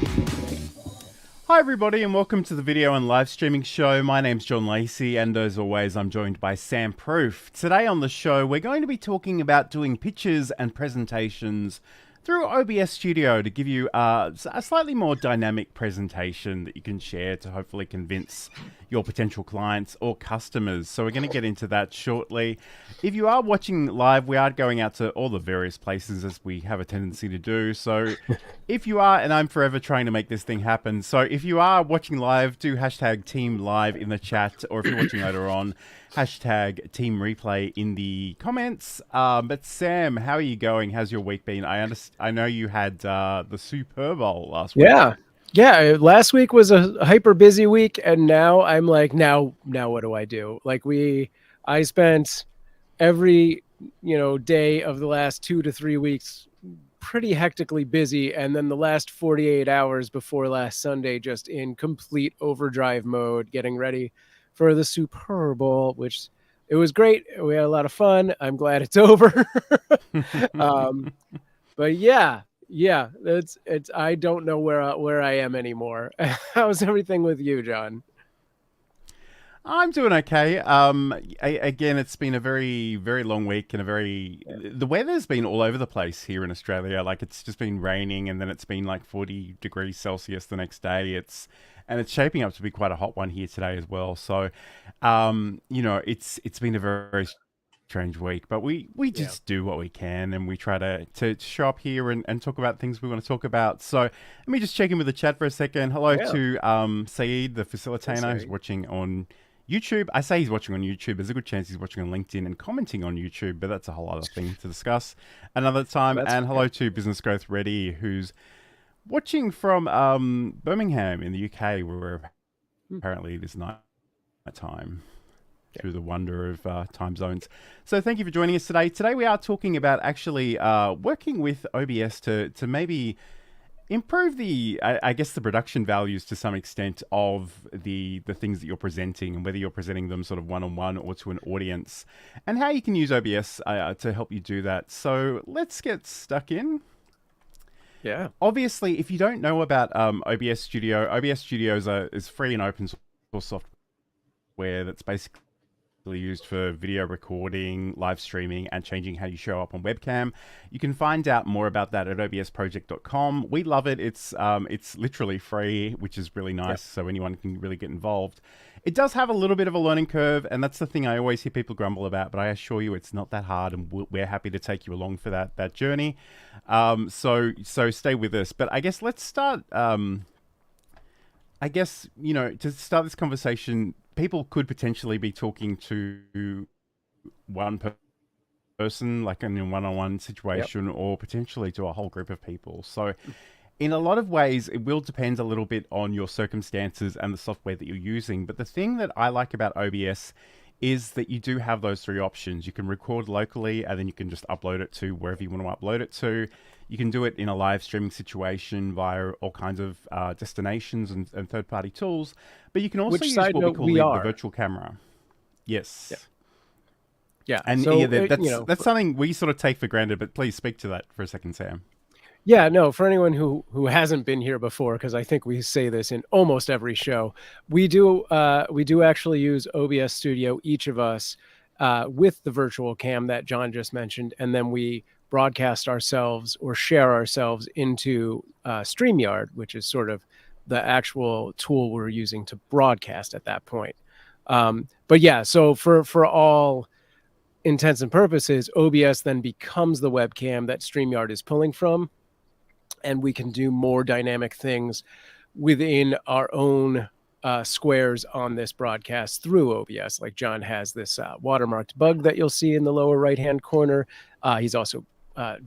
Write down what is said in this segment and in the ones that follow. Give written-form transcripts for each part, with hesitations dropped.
Hi everybody and welcome to the video and live streaming show. My name's John Lacey and as always I'm joined by Sam Proof. Today on the show we're going to be talking about doing pitches and presentations through OBS Studio to give you a slightly more dynamic presentation that you can share to hopefully convince your potential clients or customers. So we're going to get into that shortly. If you are watching live, we are going out to all the various places as we have a tendency to do. So if you are, and I'm forever trying to make this thing happen. So if you are watching live, do hashtag team live in the chat, or if you're watching later on, hashtag team replay in the comments. But Sam, how are you going? How's your week been? I know you had the Super Bowl last week. Yeah. Last week was a hyper busy week, and now I'm like, now what do I do? Like I spent every day of the last 2 to 3 weeks pretty hectically busy, and then the last 48 hours before last Sunday just in complete overdrive mode, getting ready for the Super Bowl, which it was great. We had a lot of fun. I'm glad it's over. But yeah, it's I don't know where I am anymore. How's everything with you, John? I'm doing okay. Again, it's been a very, very long week and the weather's been all over the place here in Australia. Like it's just been raining and then it's been like 40 degrees Celsius the next day. It's shaping up to be quite a hot one here today as well. So, it's been a very strange week, but we just do what we can and we try to show up here and talk about things we want to talk about. So let me just check in with the chat for a second. Hello to Saeed, the facilitator, who's watching on YouTube. I say he's watching on YouTube. There's a good chance he's watching on LinkedIn and commenting on YouTube, but that's a whole other thing to discuss another time. And hello to Business Growth Ready, who's watching from Birmingham in the UK, where apparently it is night time through the wonder of time zones. So thank you for joining us today. Today we are talking about actually working with OBS to maybe improve I guess the production values to some extent of the things that you're presenting, and whether you're presenting them sort of one-on-one or to an audience, and how you can use OBS to help you do that. So let's get stuck in. Yeah. Obviously, if you don't know about OBS Studio is free and open source software that's basically used for video recording, live streaming, and changing how you show up on webcam. You can find out more about that at obsproject.com. We love it. It's literally free, which is really nice, so anyone can really get involved. It does have a little bit of a learning curve, and that's the thing I always hear people grumble about, but I assure you it's not that hard, and we're happy to take you along for that journey. So stay with us. But I guess let's start, to start this conversation, people could potentially be talking to one person, like in a one-on-one situation, or potentially to a whole group of people. So in a lot of ways, it will depend a little bit on your circumstances and the software that you're using. But the thing that I like about OBS is that you do have those three options. You can record locally, and then you can just upload it to wherever you want to upload it to. You can do it in a live streaming situation via all kinds of destinations and third-party tools. But you can also use what we call the virtual camera. Yes. Yeah. And so, that's something we sort of take for granted, but please speak to that for a second, Sam. Yeah, no, for anyone who hasn't been here before, because I think we say this in almost every show, we do actually use OBS Studio, each of us, with the virtual cam that John just mentioned, and then we broadcast ourselves or share ourselves into StreamYard, which is sort of the actual tool we're using to broadcast at that point. But yeah, so for all intents and purposes, OBS then becomes the webcam that StreamYard is pulling from, and we can do more dynamic things within our own squares on this broadcast through OBS. Like John has this watermarked bug that you'll see in the lower right-hand corner. He's also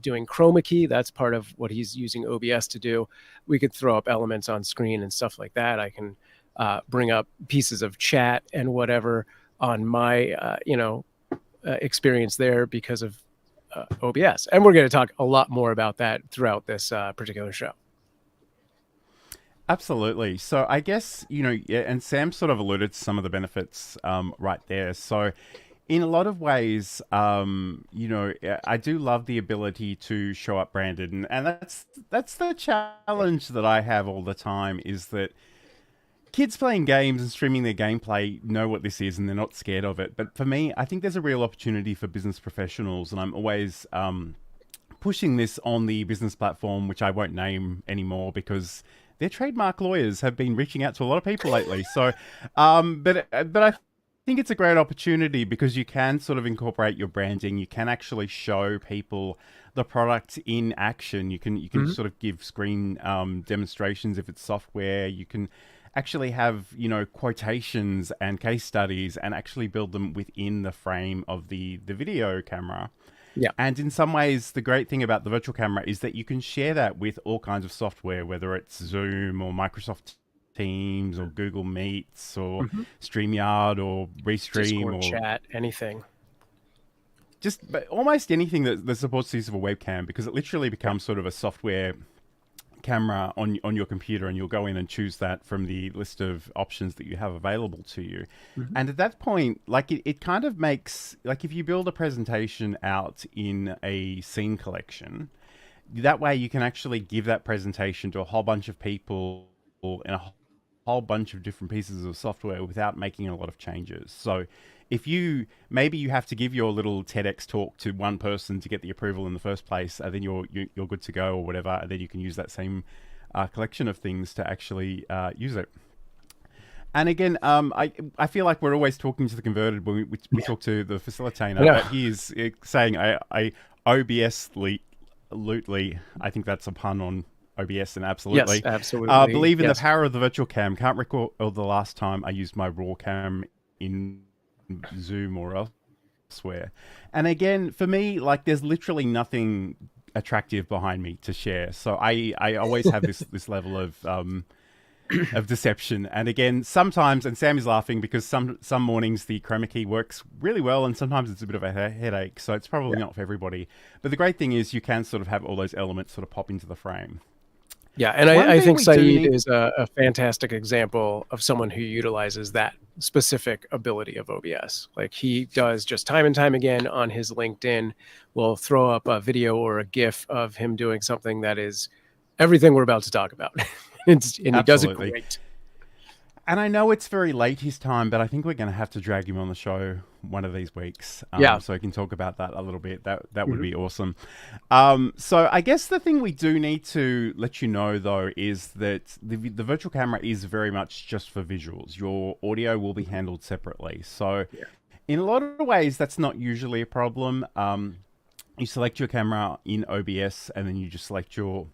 doing chroma key. That's part of what he's using OBS to do. We could throw up elements on screen and stuff like that. I can bring up pieces of chat and whatever on my, experience there because of OBS. And we're going to talk a lot more about that throughout this particular show. Absolutely. So I guess, and Sam sort of alluded to some of the benefits right there. So in a lot of ways, I do love the ability to show up branded, and that's the challenge that I have all the time is that kids playing games and streaming their gameplay know what this is and they're not scared of it. But for me, I think there's a real opportunity for business professionals, and I'm always pushing this on the business platform, which I won't name anymore because their trademark lawyers have been reaching out to a lot of people lately. So, but I think it's a great opportunity because you can sort of incorporate your branding. You can actually show people the product in action. You can sort of give screen demonstrations if it's software. You can actually have quotations and case studies and actually build them within the frame of the video camera. Yeah. And in some ways, the great thing about the virtual camera is that you can share that with all kinds of software, whether it's Zoom or Microsoft Teams or Google Meets or StreamYard or Restream Discord or chat, anything. But almost anything that supports the use of a webcam, because it literally becomes sort of a software camera on your computer, and you'll go in and choose that from the list of options that you have available to you. And at that point, like it kind of makes, like if you build a presentation out in a scene collection, that way you can actually give that presentation to a whole bunch of people in a whole bunch of different pieces of software without making a lot of changes. So if maybe you have to give your little TEDx talk to one person to get the approval in the first place, and then you're good to go or whatever, and then you can use that same collection of things to actually use it. And again, I feel like we're always talking to the converted when we talk to the facilitator, but he is saying I OBS lootly. I think that's a pun on OBS, and absolutely. Yes, absolutely. Believe in the power of the virtual cam. Can't recall the last time I used my raw cam in Zoom or elsewhere. And again, for me, like there's literally nothing attractive behind me to share. So I always have this level of deception. And again, sometimes, and Sam is laughing because some mornings the chroma key works really well, and sometimes it's a bit of a headache. So it's probably not for everybody. But the great thing is you can sort of have all those elements sort of pop into the frame. Yeah, and I think Saeed is a fantastic example of someone who utilizes that specific ability of OBS. Like he does just time and time again on his LinkedIn, will throw up a video or a GIF of him doing something that is everything we're about to talk about. And he does it great. And I know it's very late his time, but I think we're going to have to drag him on the show one of these weeks. So we can talk about that a little bit. That would be awesome. So I guess the thing we do need to let you know, though, is that the virtual camera is very much just for visuals. Your audio will be handled separately. So in a lot of ways, that's not usually a problem. You select your camera in OBS, and then you just select your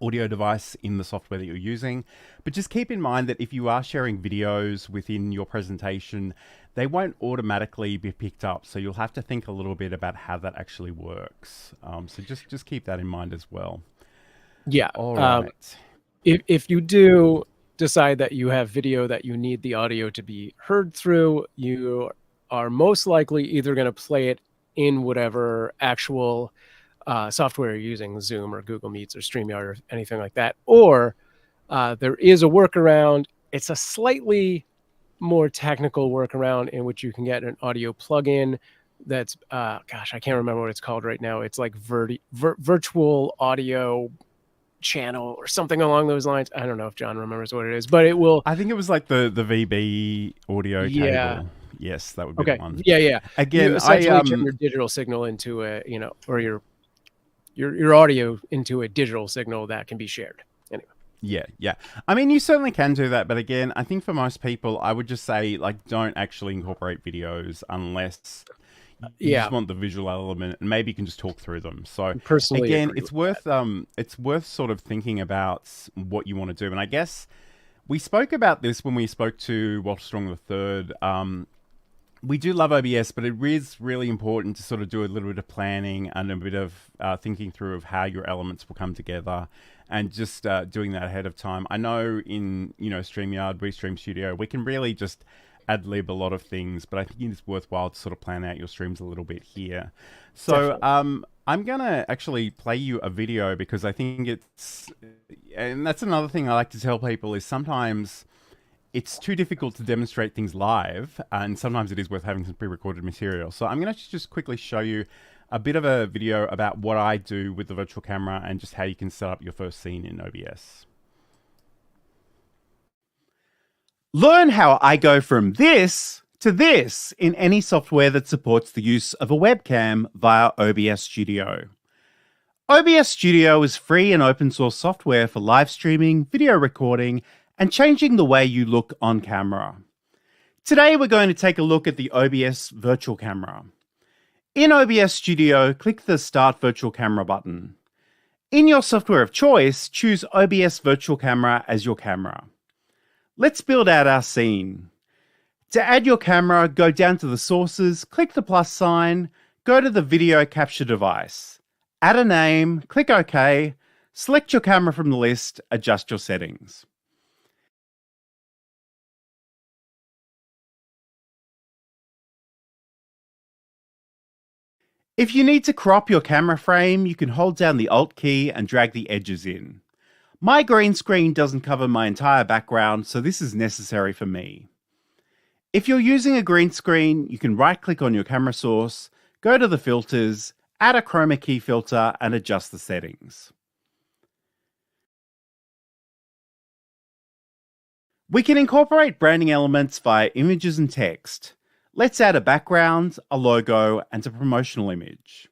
audio device in the software that you're using. But just keep in mind that if you are sharing videos within your presentation, they won't automatically be picked up. So you'll have to think a little bit about how that actually works. So just keep that in mind as well. Yeah. All right. If you do decide that you have video that you need the audio to be heard through, you are most likely either going to play it in whatever actual software you're using, Zoom or Google Meets or StreamYard or anything like that. Or there is a workaround. It's a slightly more technical workaround in which you can get an audio plugin that's, gosh, I can't remember what it's called right now. It's like virtual audio channel or something along those lines. I don't know if John remembers what it is, but it will. I think it was like the VB audio cable. Yes, that would be the one. Yeah. Again, you essentially turn your digital signal into a, or your audio into a digital signal that can be shared. Anyway. Yeah. I mean, you certainly can do that, but again, I think for most people, I would just say like don't actually incorporate videos unless you just want the visual element, and maybe you can just talk through them. So personally, again, it's worth sort of thinking about what you want to do. And I guess we spoke about this when we spoke to Walter Strong III. We do love OBS, but it is really important to sort of do a little bit of planning and a bit of thinking through of how your elements will come together, and just doing that ahead of time. I know in StreamYard, Livestreaming Studio, we can really just ad-lib a lot of things, but I think it's worthwhile to sort of plan out your streams a little bit here. So I'm going to actually play you a video because I think and that's another thing I like to tell people is sometimes it's too difficult to demonstrate things live, and sometimes it is worth having some pre-recorded material. So I'm going to just quickly show you a bit of a video about what I do with the virtual camera and just how you can set up your first scene in OBS. Learn how I go from this to this in any software that supports the use of a webcam via OBS Studio. OBS Studio is free and open source software for live streaming, video recording, and changing the way you look on camera. Today we're going to take a look at the OBS virtual camera. In OBS Studio, click the Start Virtual Camera button. In your software of choice, choose OBS Virtual Camera as your camera. Let's build out our scene. To add your camera, go down to the sources, click the plus sign, go to the video capture device. Add a name, click OK, select your camera from the list, adjust your settings. If you need to crop your camera frame, you can hold down the Alt key and drag the edges in. My green screen doesn't cover my entire background, so this is necessary for me. If you're using a green screen, you can right-click on your camera source, go to the filters, add a chroma key filter, and adjust the settings. We can incorporate branding elements via images and text. Let's add a background, a logo, and a promotional image.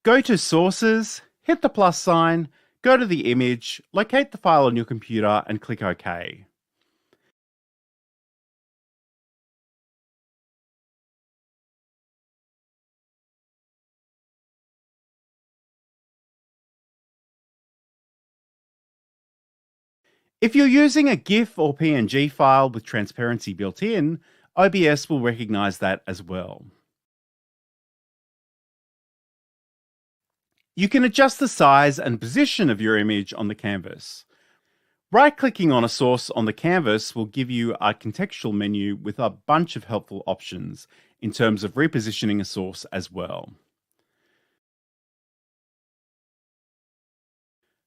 Go to Sources, hit the plus sign, go to the image, locate the file on your computer, and click OK. If you're using a GIF or PNG file with transparency built in, OBS will recognize that as well. You can adjust the size and position of your image on the canvas. Right-clicking on a source on the canvas will give you a contextual menu with a bunch of helpful options in terms of repositioning a source as well.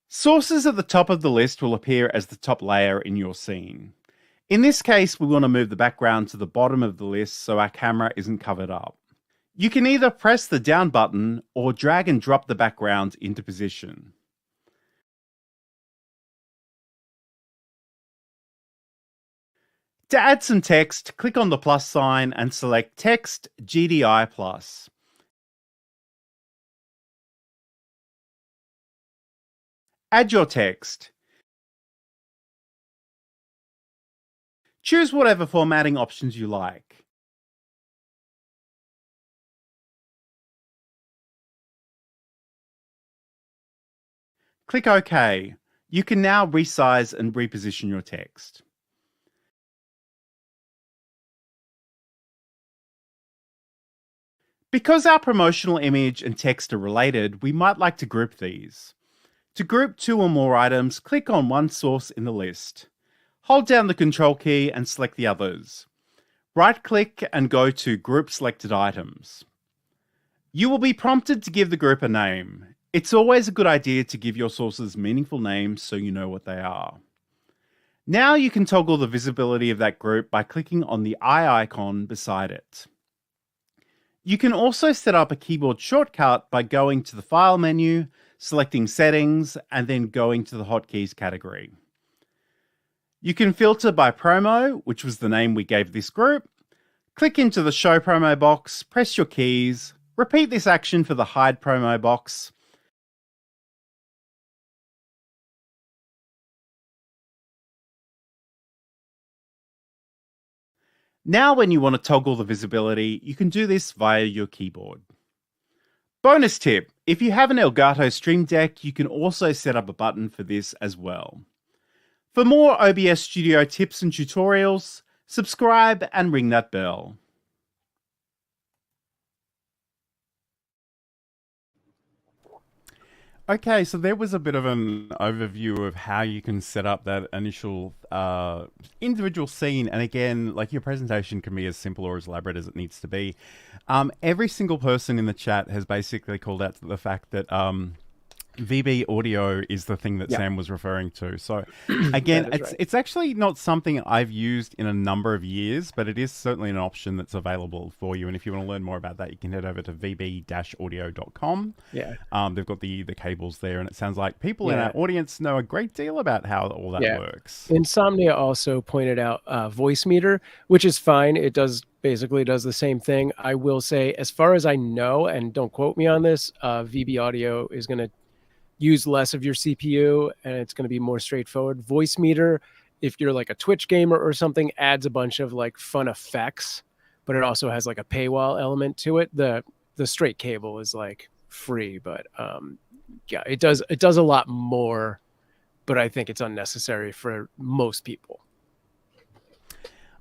Sources at the top of the list will appear as the top layer in your scene. In this case, we want to move the background to the bottom of the list so our camera isn't covered up. You can either press the down button or drag and drop the background into position. To add some text, click on the plus sign and select Text GDI+. Add your text. Choose whatever formatting options you like. Click OK. You can now resize and reposition your text. Because our promotional image and text are related, we might like to group these. To group two or more items, click on one source in the list. Hold down the Control key and select the others. Right-click and go to Group Selected Items. You will be prompted to give the group a name. It's always a good idea to give your sources meaningful names so you know what they are. Now you can toggle the visibility of that group by clicking on the eye icon beside it. You can also set up a keyboard shortcut by going to the File menu, selecting Settings, and then going to the Hotkeys category. You can filter by promo, which was the name we gave this group. Click into the Show Promo box, press your keys, repeat this action for the Hide Promo box. Now when you want to toggle the visibility, you can do this via your keyboard. Bonus tip, if you have an Elgato Stream Deck, you can also set up a button for this as well. For more OBS Studio tips and tutorials, subscribe and ring that bell. Okay, so there was a bit of an overview of how you can set up that initial individual scene. And again, like your presentation can be as simple or as elaborate as it needs to be. Every single person in the chat has basically called out to the fact that VB audio is the thing that Yeah, Sam was referring to. So again, that is it's right. it's actually not something I've used in a number of years, but it is certainly an option that's available for you. And if you want to learn more about that, you can head over to vb-audio.com. Yeah, They've got the cables there, and it sounds like people in yeah, our audience know a great deal about how all that yeah. works. Insomnia also pointed out voice meter, which is fine. It basically does the same thing. I will say, as far as I know, and don't quote me on this, VB Audio is going to use less of your CPU and it's going to be more straightforward. Voice meter, if you're like a Twitch gamer or something, adds a bunch of like fun effects, but it also has like a paywall element to it. The straight cable is like free, but yeah, it does a lot more, but I think it's unnecessary for most people.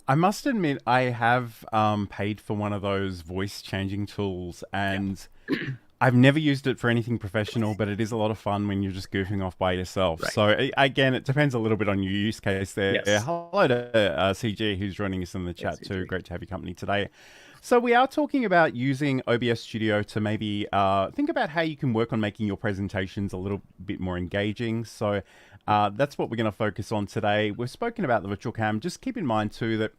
I must admit, I have paid for one of those voice changing tools, Yeah. and I've never used it for anything professional, but it is a lot of fun when you're just goofing off by yourself. Right. So again, it depends a little bit on your use case there. Yes. Hello to CG, who's joining us in the chat Yes, too. Great to have your company today. So we are talking about using OBS Studio to maybe think about how you can work on making your presentations a little bit more engaging. So that's what we're going to focus on today. We've spoken about the virtual cam. Just keep in mind too that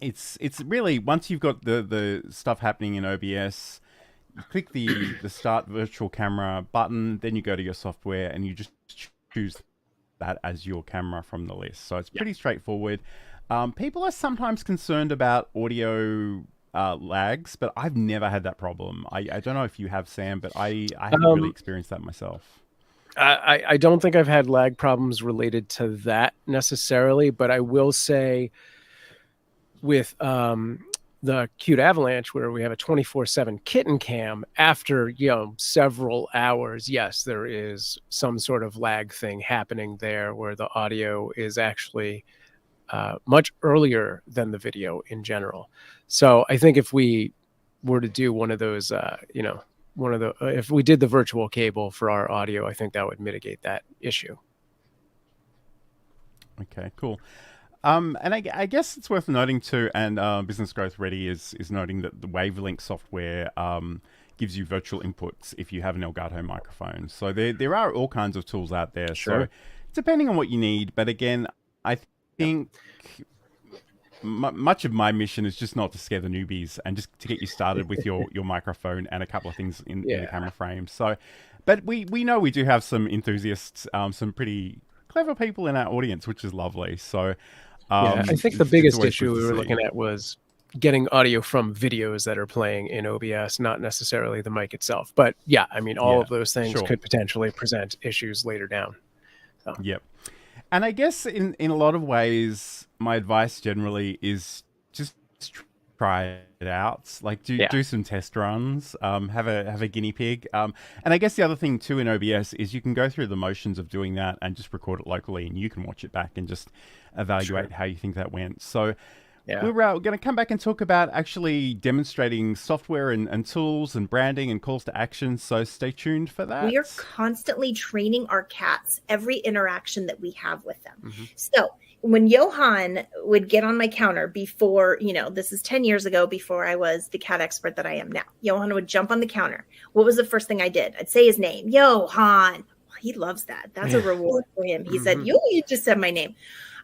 it's really, once you've got the stuff happening in OBS, you click the start virtual camera button, then you go to your software and you just choose that as your camera from the list. So it's pretty straightforward. People are sometimes concerned about audio lags, but I've never had that problem. I don't know if you have, Sam, but I haven't really experienced that myself. I don't think I've had lag problems related to that necessarily, but I will say with the Cute Avalanche, where we have a 24/7 kitten cam, after several hours, yes, there is some sort of lag thing happening there where the audio is actually much earlier than the video in general. So I think if we were to do one of those, if we did the virtual cable for our audio, I think that would mitigate that issue. Okay, cool. And I guess it's worth noting too, and Business Growth Ready is noting that the Wavelink software gives you virtual inputs if you have an Elgato microphone. So there are all kinds of tools out there. Sure. So depending on what you need, but again, I think much of my mission is just not to scare the newbies and just to get you started with your microphone and a couple of things in the camera frame. So, but we know we do have some enthusiasts, some pretty clever people in our audience, which is lovely. So I think the biggest issue we were see. looking at was getting audio from videos that are playing in OBS, not necessarily the mic itself. But yeah, I mean, all of those things could potentially present issues later down. So. Yep. And I guess in a lot of ways, my advice generally is just try it out. Like do some test runs, have a guinea pig. And I guess the other thing too in OBS is you can go through the motions of doing that and just record it locally, and you can watch it back and just evaluate how you think that went. So we're going to come back and talk about actually demonstrating software and tools and branding and calls to action. So stay tuned for that. We are constantly training our cats every interaction that we have with them. Mm-hmm. So when Johan would get on my counter before, this is 10 years ago, before I was the cat expert that I am now, Johan would jump on the counter. What was the first thing I did? I'd say his name, Johan. He loves that. That's a reward for him. He said, you just said my name.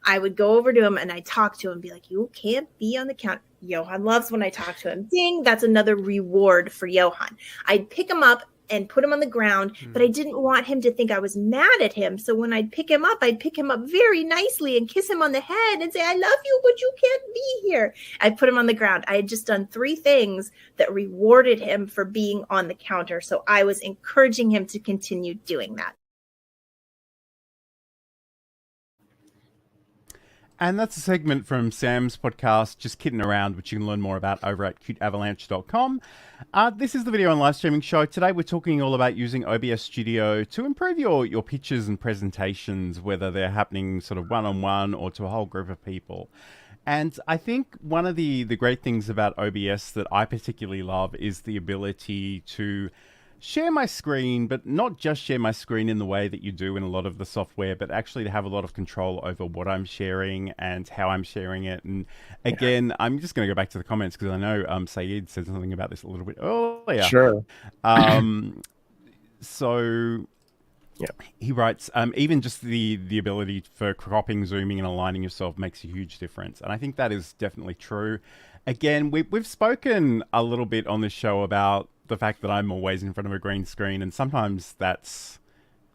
I would go over to him and I talk to him and be like, you can't be on the counter. Johan loves when I talk to him. Ding, that's another reward for Johan. I'd pick him up and put him on the ground, but I didn't want him to think I was mad at him. So when I'd pick him up very nicely and kiss him on the head and say, I love you, but you can't be here. I'd put him on the ground. I had just done 3 things that rewarded him for being on the counter. So I was encouraging him to continue doing that. And that's a segment from Sam's podcast, Just Kidding Around, which you can learn more about over at cuteavalanche.com. This is the video and live streaming show. Today we're talking all about using OBS Studio to improve your pitches and presentations, whether they're happening sort of one-on-one or to a whole group of people. And I think one of the great things about OBS that I particularly love is the ability to share my screen, but not just share my screen in the way that you do in a lot of the software, but actually to have a lot of control over what I'm sharing and how I'm sharing it. And again, I'm just going to go back to the comments because I know Saeed said something about this a little bit earlier. Sure. So He writes, even just the ability for cropping, zooming, and aligning yourself makes a huge difference. And I think that is definitely true. Again, we've spoken a little bit on this show about the fact that I'm always in front of a green screen, and sometimes that's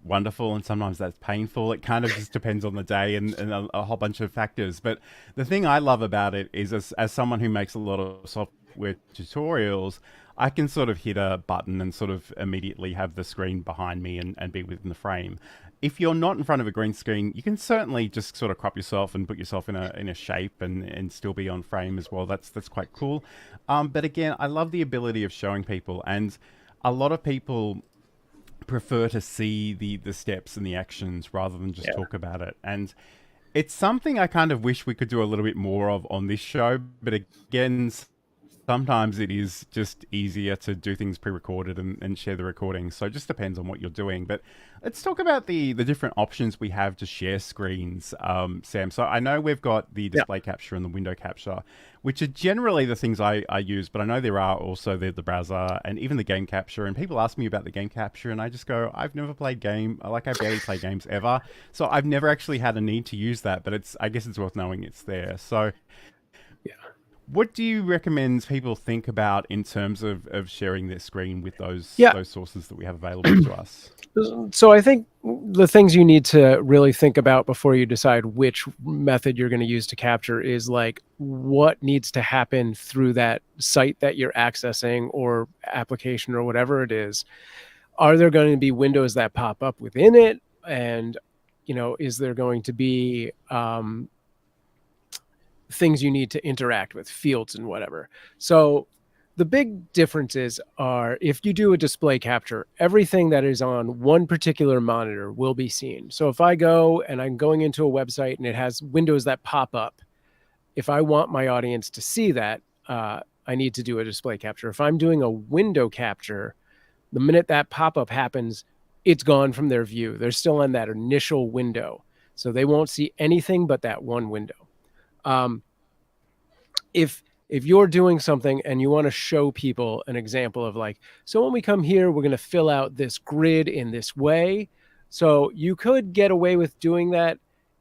wonderful and sometimes that's painful. It kind of just depends on the day and a whole bunch of factors. But the thing I love about it is, as someone who makes a lot of software tutorials, I can sort of hit a button and sort of immediately have the screen behind me and be within the frame. If you're not in front of a green screen, you can certainly just sort of crop yourself and put yourself in a shape and still be on frame as well. That's quite cool. But again, I love the ability of showing people, and a lot of people prefer to see the steps and the actions rather than just talk about it. And it's something I kind of wish we could do a little bit more of on this show. But again, sometimes it is just easier to do things pre-recorded and share the recording. So it just depends on what you're doing. But let's talk about the different options we have to share screens, Sam. So I know we've got the display capture and the window capture, which are generally the things I use. But I know there are also the browser and even the game capture. And people ask me about the game capture, and I just go, I've never played game. I barely play games ever. So I've never actually had a need to use that. But I guess it's worth knowing it's there. So what do you recommend people think about in terms of sharing their screen with those sources that we have available to us? So I think the things you need to really think about before you decide which method you're going to use to capture is like what needs to happen through that site that you're accessing or application or whatever it is. Are there going to be windows that pop up within it? And, is there going to be things you need to interact with, fields and whatever. So the big differences are if you do a display capture, everything that is on one particular monitor will be seen. So if I go and I'm going into a website and it has windows that pop up, if I want my audience to see that, I need to do a display capture. If I'm doing a window capture, the minute that pop-up happens, it's gone from their view. They're still in that initial window. So they won't see anything but that one window. If you're doing something and you want to show people an example of like, so when we come here, we're going to fill out this grid in this way. So you could get away with doing that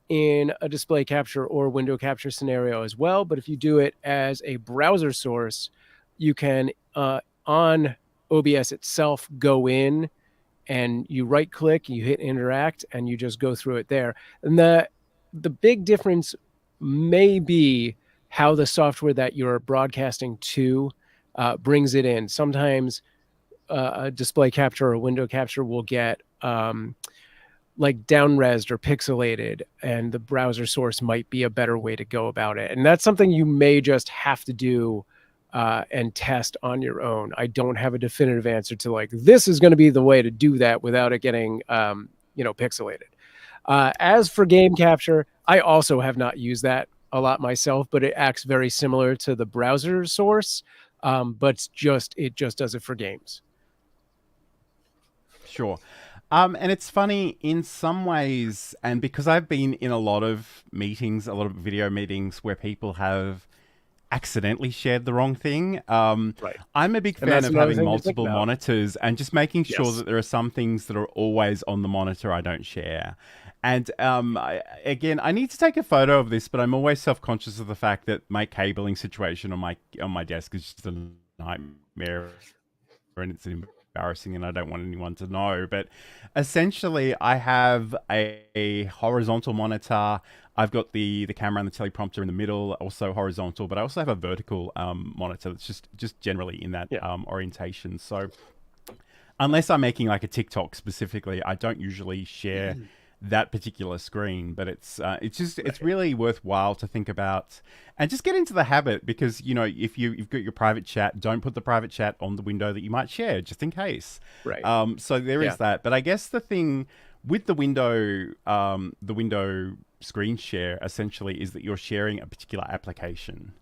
in a display capture or window capture scenario as well. But if you do it as a browser source, you can, on OBS itself, go in and you right click, you hit interact, and you just go through it there. And the big difference may be how the software that you're broadcasting to brings it in. Sometimes a display capture or a window capture will get like down-resed or pixelated, and the browser source might be a better way to go about it. And that's something you may just have to do and test on your own. I don't have a definitive answer to like, this is going to be the way to do that without it getting, pixelated. As for game capture, I also have not used that a lot myself, but it acts very similar to the browser source. But it just does it for games. Sure. And it's funny in some ways, and because I've been in a lot of meetings, a lot of video meetings where people have accidentally shared the wrong thing. Right. I'm a big fan of having multiple monitors and just making sure that there are some things that are always on the monitor I don't share. And I need to take a photo of this, but I'm always self-conscious of the fact that my cabling situation on my desk is just a nightmare, and it's embarrassing, and I don't want anyone to know. But essentially, I have a horizontal monitor. I've got the camera and the teleprompter in the middle, also horizontal, but I also have a vertical monitor that's just generally in that orientation. So unless I'm making like a TikTok specifically, I don't usually share that particular screen, but it's really worthwhile to think about and just get into the habit, because if you've got your private chat, don't put the private chat on the window that you might share just in case. Right. So there is that. But I guess the thing with the window screen share essentially is that you're sharing a particular application,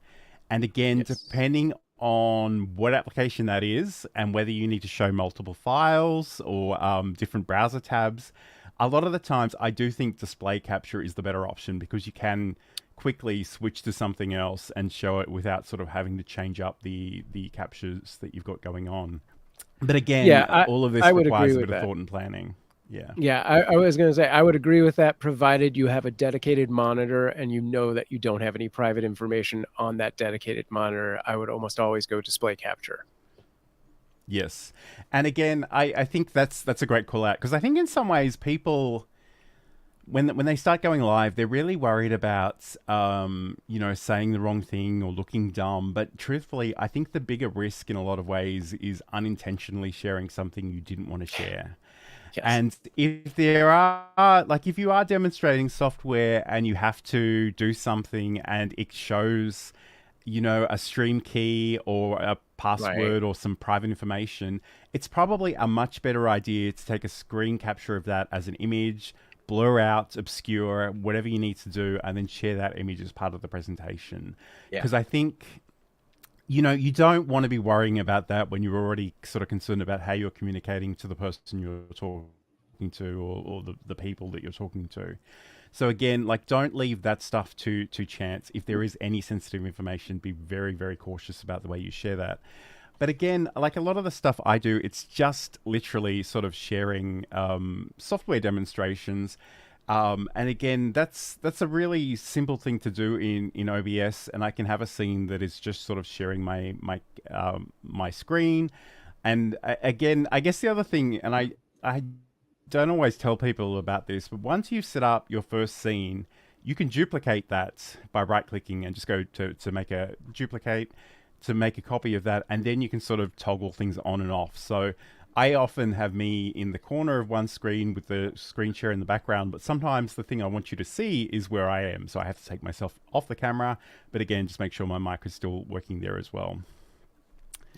and again, depending on what application that is and whether you need to show multiple files or different browser tabs. A lot of the times, I do think display capture is the better option, because you can quickly switch to something else and show it without sort of having to change up the captures that you've got going on. But again, all of this requires a bit of thought and planning. Yeah. Yeah, I was going to say, I would agree with that, provided you have a dedicated monitor and you know that you don't have any private information on that dedicated monitor. I would almost always go display capture. Yes. And again, I think that's a great call out, because I think in some ways people, when they start going live, they're really worried about saying the wrong thing or looking dumb. But truthfully, I think the bigger risk in a lot of ways is unintentionally sharing something you didn't want to share. Yes. And if there are, like, if you are demonstrating software and you have to do something and it shows, a stream key or a password or some private information, it's probably a much better idea to take a screen capture of that as an image, blur out, obscure, whatever you need to do, and then share that image as part of the presentation. Because I think, you don't want to be worrying about that when you're already sort of concerned about how you're communicating to the person you're talking to, or the people that you're talking to. So again, like, don't leave that stuff to chance. If there is any sensitive information, be very, very cautious about the way you share that. But again, like a lot of the stuff I do, it's just literally sort of sharing software demonstrations. And again, that's a really simple thing to do in OBS, and I can have a scene that is just sort of sharing my screen. And again, I guess the other thing, and I don't always tell people about this, but once you've set up your first scene, you can duplicate that by right-clicking and just go to make a duplicate, to make a copy of that, and then you can sort of toggle things on and off. So I often have me in the corner of one screen with the screen share in the background, but sometimes the thing I want you to see is where I am. So I have to take myself off the camera, but again, just make sure my mic is still working there as well.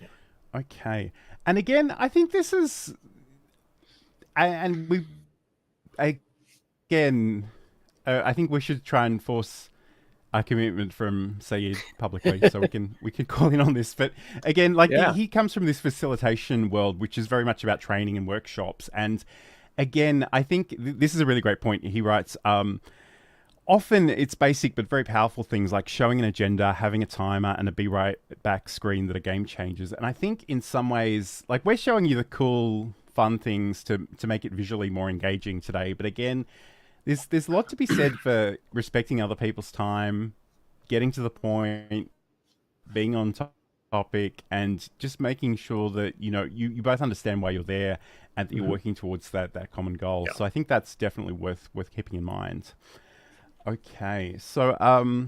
Yeah. Okay. And again, I think this is, and I think we should try and force a commitment from Sayed publicly, so we can call in on this. But again, like, he comes from this facilitation world, which is very much about training and workshops. And again, I think this is a really great point. He writes, often it's basic but very powerful things like showing an agenda, having a timer, and a be right back screen that are game changers. And I think in some ways, like, we're showing you the cool, fun things to make it visually more engaging today. But again, there's a lot to be said for respecting other people's time, getting to the point, being on topic, and just making sure that you both understand why you're there and that you're working towards that common goal. So I think that's definitely worth keeping in mind. Okay, so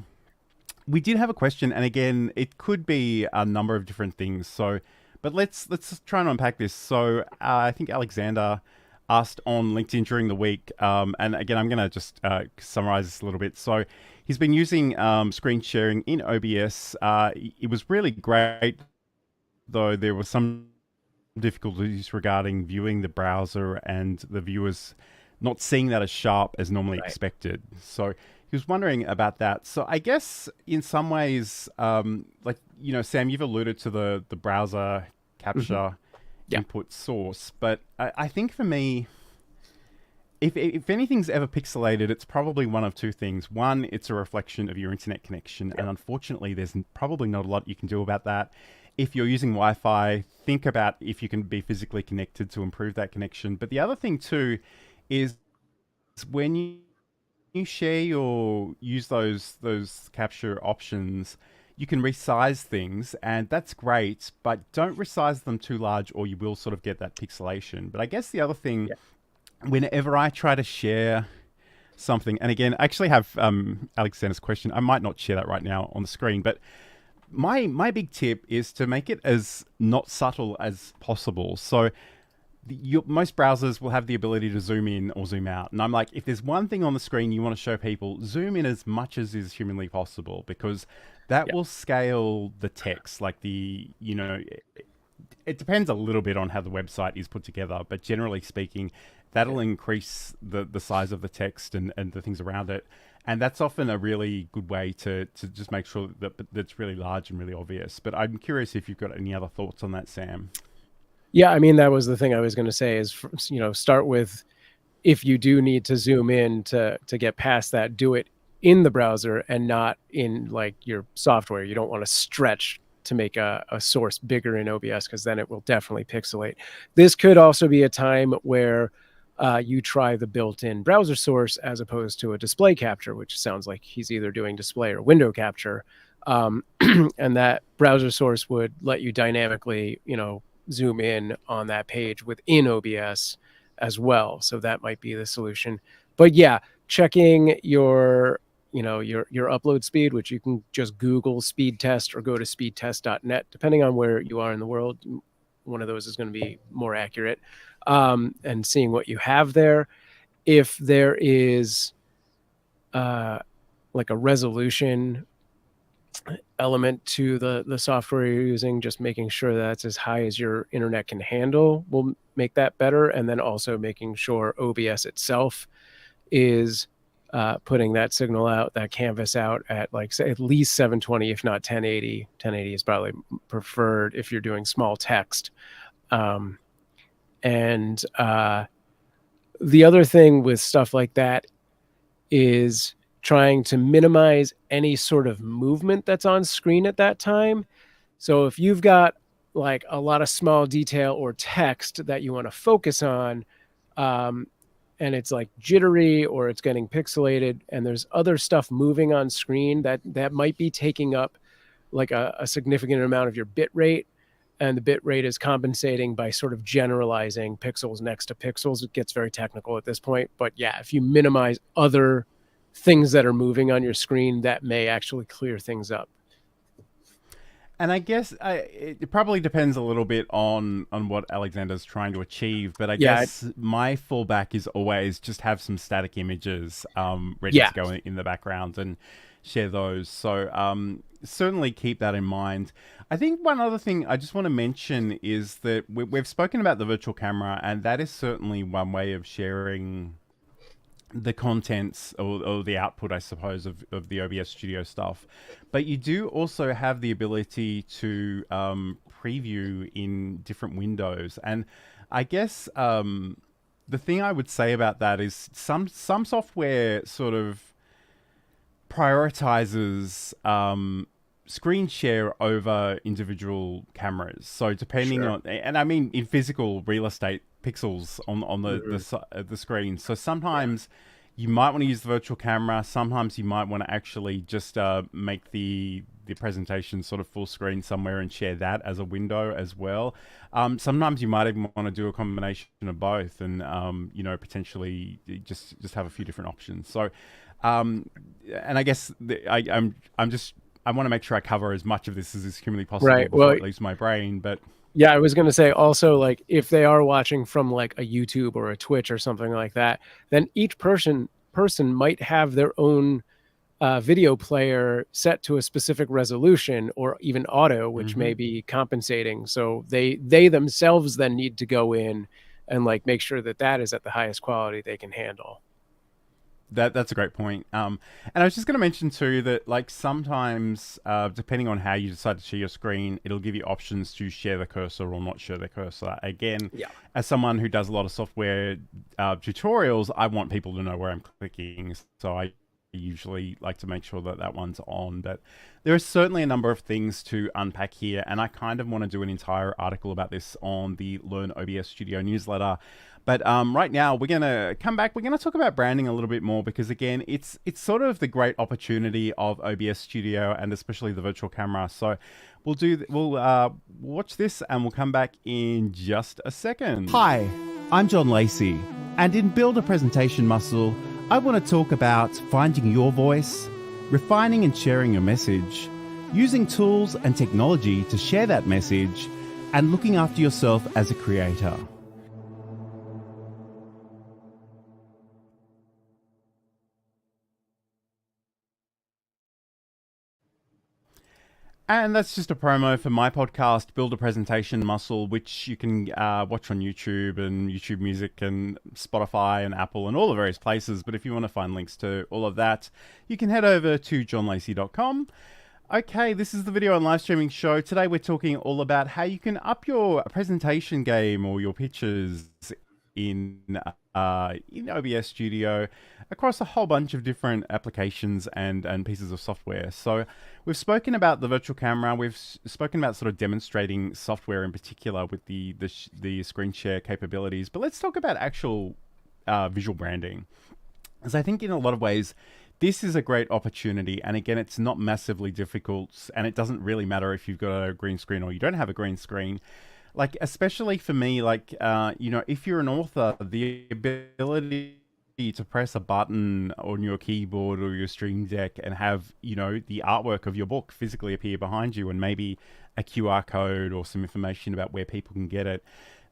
we did have a question, and again, it could be a number of different things. So, but let's try and unpack this. So I think Alexander asked on LinkedIn during the week, and again, I'm going to just summarize this a little bit. So he's been using screen sharing in OBS. It was really great, though there were some difficulties regarding viewing the browser and the viewers not seeing that as sharp as normally expected. So he was wondering about that. So I guess in some ways, like, Sam, you've alluded to the browser capture input source, but I think for me, if anything's ever pixelated, it's probably one of two things. One, it's a reflection of your internet connection, and unfortunately, there's probably not a lot you can do about that. If you're using Wi-Fi, think about if you can be physically connected to improve that connection. But the other thing too is when you share or use those capture options, you can resize things, and that's great, but don't resize them too large or you will sort of get that pixelation. But I guess the other thing, whenever I try to share something, and again, I actually have Alexander's question. I might not share that right now on the screen, but my big tip is to make it as not subtle as possible. So most browsers will have the ability to zoom in or zoom out. And I'm like, if there's one thing on the screen you want to show people, zoom in as much as is humanly possible, because that will scale the text. Like it depends a little bit on how the website is put together, but generally speaking, that'll increase the size of the text and the things around it. And that's often a really good way to just make sure that that's really large and really obvious. But I'm curious if you've got any other thoughts on that, Sam. Yeah, I mean, that was the thing I was going to say is, start with, if you do need to zoom in to get past that, do it in the browser and not in like your software. You don't want to stretch to make a source bigger in OBS, because then it will definitely pixelate. This could also be a time where you try the built-in browser source as opposed to a display capture, which sounds like he's either doing display or window capture. And that browser source would let you dynamically, zoom in on that page within OBS as well. So that might be the solution. But yeah, checking your upload speed, which you can just Google speed test or go to speedtest.net, depending on where you are in the world. One of those is going to be more accurate. And seeing what you have there. If there is like a resolution element to the software you're using, just making sure that's as high as your internet can handle will make that better. And then also making sure OBS itself is putting that signal out, that canvas out at like say at least 720, if not 1080. 1080 is probably preferred if you're doing small text. And the other thing with stuff like that is trying to minimize any sort of movement that's on screen at that time. So if you've got like a lot of small detail or text that you want to focus on, and it's like jittery or it's getting pixelated and there's other stuff moving on screen that might be taking up like a significant amount of your bit rate, and the bit rate is compensating by sort of generalizing pixels next to pixels. It gets very technical at this point, but yeah, if you minimize other things that are moving on your screen, that may actually clear things up. And I guess it probably depends a little bit on what Alexander's trying to achieve, but I guess my fallback is always just have some static images ready to go in the background and share those. So certainly keep that in mind. I think one other thing I just want to mention is that we've spoken about the virtual camera, and that is certainly one way of sharing the contents or the output, I suppose, of the OBS Studio stuff. But you do also have the ability to preview in different windows. And I guess the thing I would say about that is some software sort of prioritizes screen share over individual cameras. So depending on, and I mean in physical real estate pixels on the screen. So sometimes you might want to use the virtual camera. Sometimes you might want to actually just make the presentation sort of full screen somewhere and share that as a window as well. Sometimes you might even want to do a combination of both, and potentially just have a few different options. So, and I guess I want to make sure I cover as much of this as is humanly possible before it leaves my brain, but. Yeah, I was going to say also, like, if they are watching from like a YouTube or a Twitch or something like that, then each person might have their own video player set to a specific resolution or even auto, which may be compensating. So they themselves then need to go in and like make sure that is at the highest quality they can handle. That's a great point. And I was just going to mention too that like sometimes, depending on how you decide to share your screen, it'll give you options to share the cursor or not share the cursor. Again, as someone who does a lot of software tutorials, I want people to know where I'm clicking. So I usually like to make sure that one's on. But there are certainly a number of things to unpack here. And I kind of want to do an entire article about this on the Learn OBS Studio newsletter. But right now, we're going to come back. We're going to talk about branding a little bit more because, again, it's sort of the great opportunity of OBS Studio and especially the virtual camera. So we'll watch this and we'll come back in just a second. Hi, I'm John Lacey. And in Build a Presentation Muscle, I want to talk about finding your voice, refining and sharing your message, using tools and technology to share that message, and looking after yourself as a creator. And that's just a promo for my podcast, Build a Presentation Muscle, which you can watch on YouTube and YouTube Music and Spotify and Apple and all the various places. But if you want to find links to all of that, you can head over to johnlacey.com. Okay, this is the video on Livestreaming Show. Today we're talking all about how you can up your presentation game or your pitches in OBS Studio across a whole bunch of different applications and pieces of software. So we've spoken about the virtual camera. We've spoken about sort of demonstrating software in particular with the screen share capabilities. But let's talk about actual visual branding. Because I think in a lot of ways, this is a great opportunity. And again, it's not massively difficult, and it doesn't really matter if you've got a green screen or you don't have a green screen. Like, especially for me, like, if you're an author, the ability to press a button on your keyboard or your Stream Deck and have, the artwork of your book physically appear behind you, and maybe a QR code or some information about where people can get it.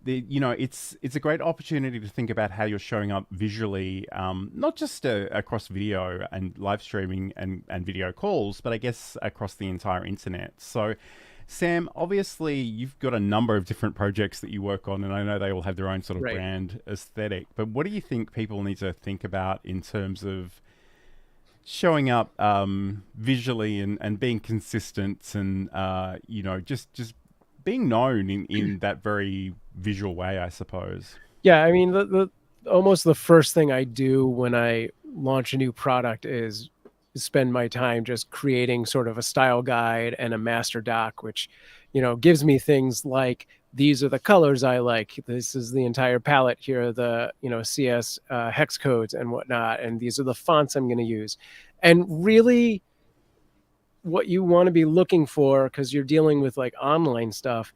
It's a great opportunity to think about how you're showing up visually, not just across video and live streaming and video calls, but I guess across the entire internet. So, Sam, obviously you've got a number of different projects that you work on, and I know they all have their own sort of brand aesthetic, but what do you think people need to think about in terms of showing up visually and being consistent and, just being known in that very visual way, I suppose? Yeah, I mean, the almost the first thing I do when I launch a new product is spend my time just creating sort of a style guide and a master doc, which, gives me things like, these are the colors I like. This is the entire palette. Here are the, CS hex codes and whatnot. And these are the fonts I'm going to use. And really what you want to be looking for, because you're dealing with like online stuff,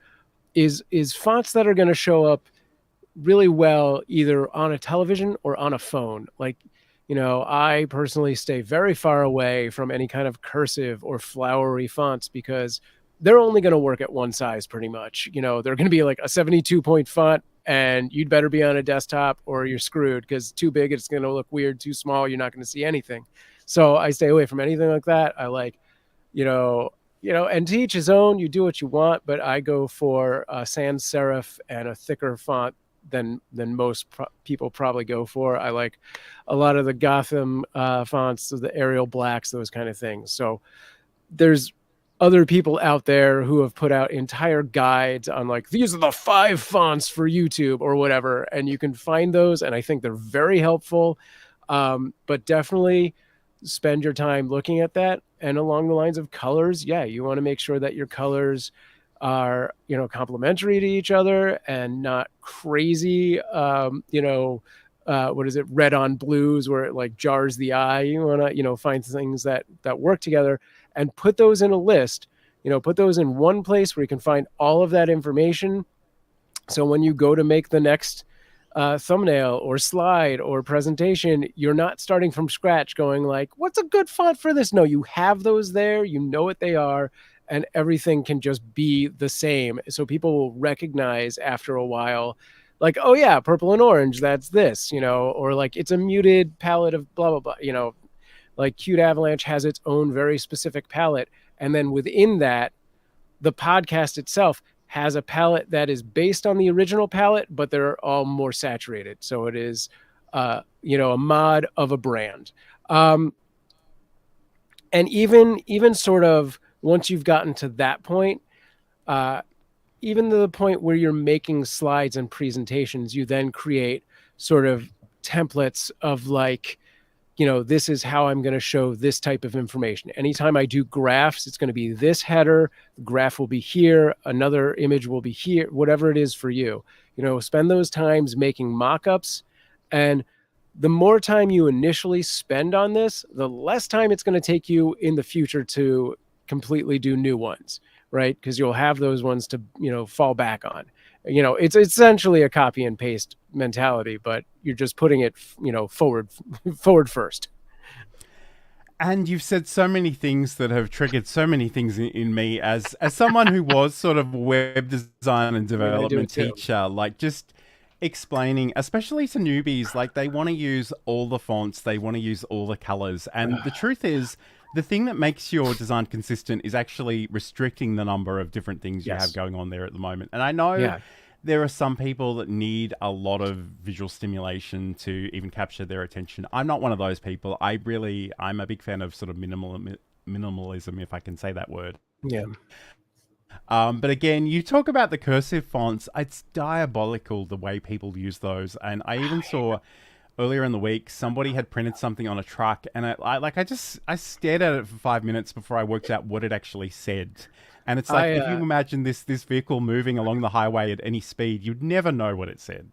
is fonts that are going to show up really well either on a television or on a phone. Like, I personally stay very far away from any kind of cursive or flowery fonts because they're only going to work at one size pretty much. They're going to be like a 72-point font, and you'd better be on a desktop or you're screwed, because too big, it's going to look weird. Too small, you're not going to see anything. So I stay away from anything like that. I like, and to each his own, you do what you want, but I go for a sans serif and a thicker font than most people probably go for. I like a lot of the Gotham fonts, so the Arial blacks, those kind of things. So there's other people out there who have put out entire guides on like, these are the 5 fonts for YouTube or whatever, and you can find those, and I think they're very helpful. But definitely spend your time looking at that. And along the lines of colors, you want to make sure that your colors are, complementary to each other and not crazy, what is it, red on blues, where it like jars the eye. You want to, find things that work together and put those in a list, put those in one place where you can find all of that information. So when you go to make the next thumbnail or slide or presentation, you're not starting from scratch going like, what's a good font for this? No, you have those there, what they are, and everything can just be the same. So people will recognize after a while, like, oh yeah, purple and orange, that's this, or like it's a muted palette of blah, blah, blah, like Cute Avalanche has its own very specific palette. And then within that, the podcast itself has a palette that is based on the original palette, but they're all more saturated. So it is, a mod of a brand. And even sort of once you've gotten to that point, even to the point where you're making slides and presentations, you then create sort of templates of like, this is how I'm going to show this type of information. Anytime I do graphs, it's going to be this header, the graph will be here, another image will be here, whatever it is for you. Spend those times making mock-ups, and the more time you initially spend on this, the less time it's going to take you in the future to completely do new ones, right? Because you'll have those ones to, fall back on. It's essentially a copy and paste mentality, but you're just putting it, forward first. And you've said so many things that have triggered so many things in me as someone who was sort of a web design and development teacher, like just explaining, especially to newbies, like they want to use all the fonts, they want to use all the colors. And the truth is, the thing that makes your design consistent is actually restricting the number of different things you have going on there at the moment. And I know there are some people that need a lot of visual stimulation to even capture their attention. I'm not one of those people. I'm a big fan of sort of minimalism, if I can say that word. Yeah. But again, you talk about the cursive fonts. It's diabolical the way people use those. And I even saw earlier in the week, somebody had printed something on a truck, and I stared at it for 5 minutes before I worked out what it actually said. And it's like, if you imagine this vehicle moving along the highway at any speed, you'd never know what it said.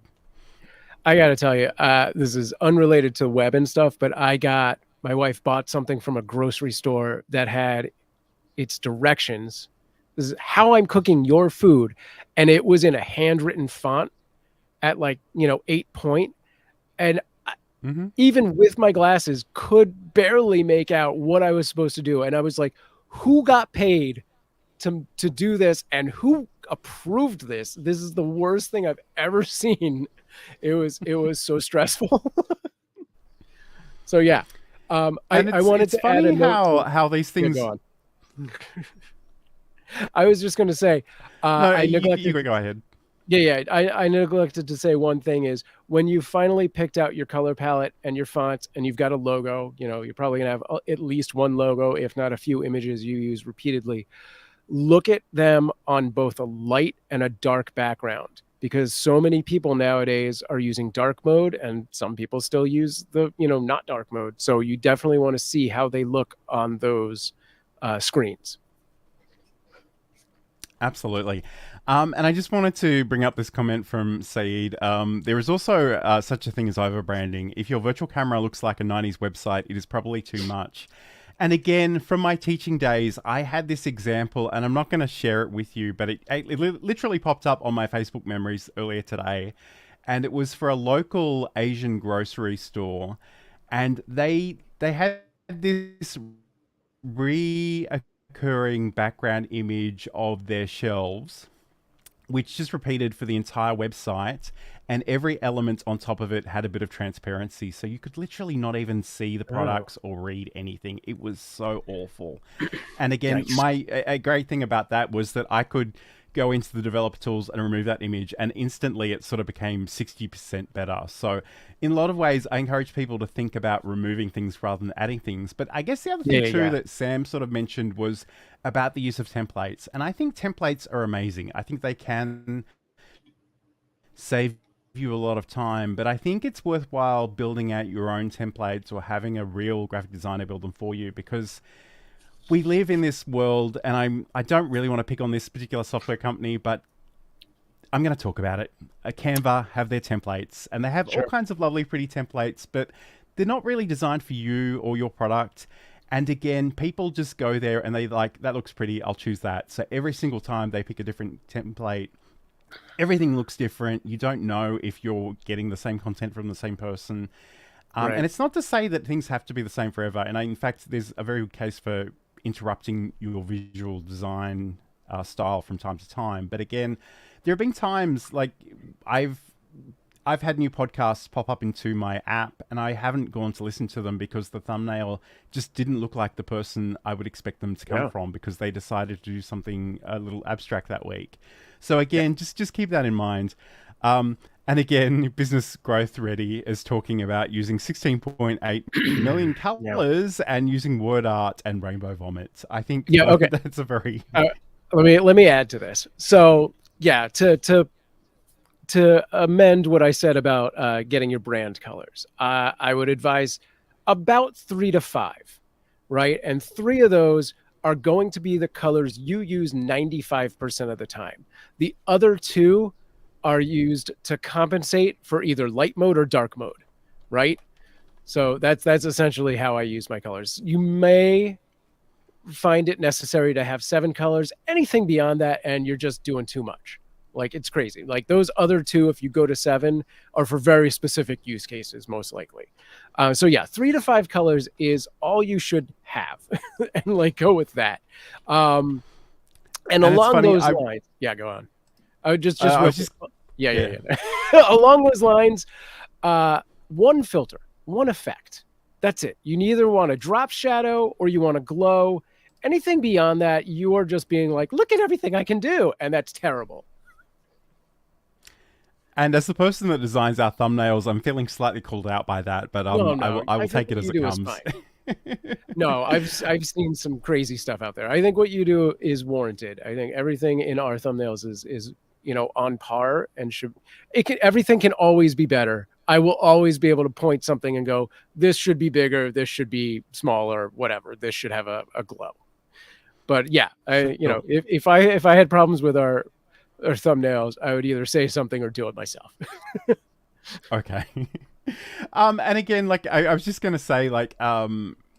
I got to tell you, this is unrelated to web and stuff, but my wife bought something from a grocery store that had its directions. This is how I'm cooking your food. And it was in a handwritten font at 8 point. And even with my glasses, could barely make out what I was supposed to do. And I was like, who got paid to do this? And who approved this? This is the worst thing I've ever seen. It was so stressful. So yeah. I wanted to add a note how these things. Yeah, go on. I was just going to say, I neglected. You go ahead. Yeah. I neglected to say one thing is when you finally picked out your color palette and your fonts and you've got a logo, you're probably going to have at least one logo, if not a few images you use repeatedly. Look at them on both a light and a dark background, because so many people nowadays are using dark mode and some people still use the, not dark mode. So you definitely want to see how they look on those screens. Absolutely. And I just wanted to bring up this comment from Saeed. There is also such a thing as overbranding. If your virtual camera looks like a 90s website, it is probably too much. And again, from my teaching days, I had this example, and I'm not going to share it with you, but it literally popped up on my Facebook memories earlier today. And it was for a local Asian grocery store. And they had this reoccurring background image of their shelves, which just repeated for the entire website, and every element on top of it had a bit of transparency, so you could literally not even see the products or read anything. It was so awful. And again, a great thing about that was that I could go into the developer tools and remove that image, and instantly it sort of became 60% better. So in a lot of ways, I encourage people to think about removing things rather than adding things. But I guess the other thing that Sam sort of mentioned was about the use of templates. And I think templates are amazing. I think they can save you a lot of time, but I think it's worthwhile building out your own templates or having a real graphic designer build them for you, because we live in this world, and I don't really want to pick on this particular software company, but I'm going to talk about it. Canva have their templates, and they have all kinds of lovely, pretty templates, but they're not really designed for you or your product. And again, people just go there and they like, that looks pretty, I'll choose that. So every single time they pick a different template, everything looks different. You don't know if you're getting the same content from the same person. And it's not to say that things have to be the same forever. And in fact, there's a very good case for interrupting your visual design style from time to time. But again, there have been times like I've had new podcasts pop up into my app, and I haven't gone to listen to them because the thumbnail just didn't look like the person I would expect them to come from, because they decided to do something a little abstract that week. So again, just keep that in mind. And again, Business Growth Ready is talking about using 16.8 million colors and using word art and rainbow vomit. I think that's a very... let me add to this. So yeah, to amend what I said about getting your brand colors, I would advise about 3 to 5, right? And 3 of those are going to be the colors you use 95% of the time. The other 2 are used to compensate for either light mode or dark mode, right? So that's essentially how I use my colors. You may find it necessary to have 7 colors. Anything beyond that, and you're just doing too much. Like, it's crazy. Like, those other 2, if you go to 7, are for very specific use cases, most likely. So yeah, 3 to 5 colors is all you should have, and go with that. And along those lines, go on. Along those lines, one filter, one effect. That's it. You neither want to drop shadow or you want to glow. Anything beyond that, you are just being like, look at everything I can do, and that's terrible. And as the person that designs our thumbnails, I'm feeling slightly called out by that, but I will take it as it comes. No, I've seen some crazy stuff out there. I think what you do is warranted. I think everything in our thumbnails is on par, and everything can always be better. I will always be able to point something and go, this should be bigger, this should be smaller, whatever. This should have a glow. But yeah, if I had problems with our thumbnails, I would either say something or do it myself. Okay. And again, like I was just gonna say, like,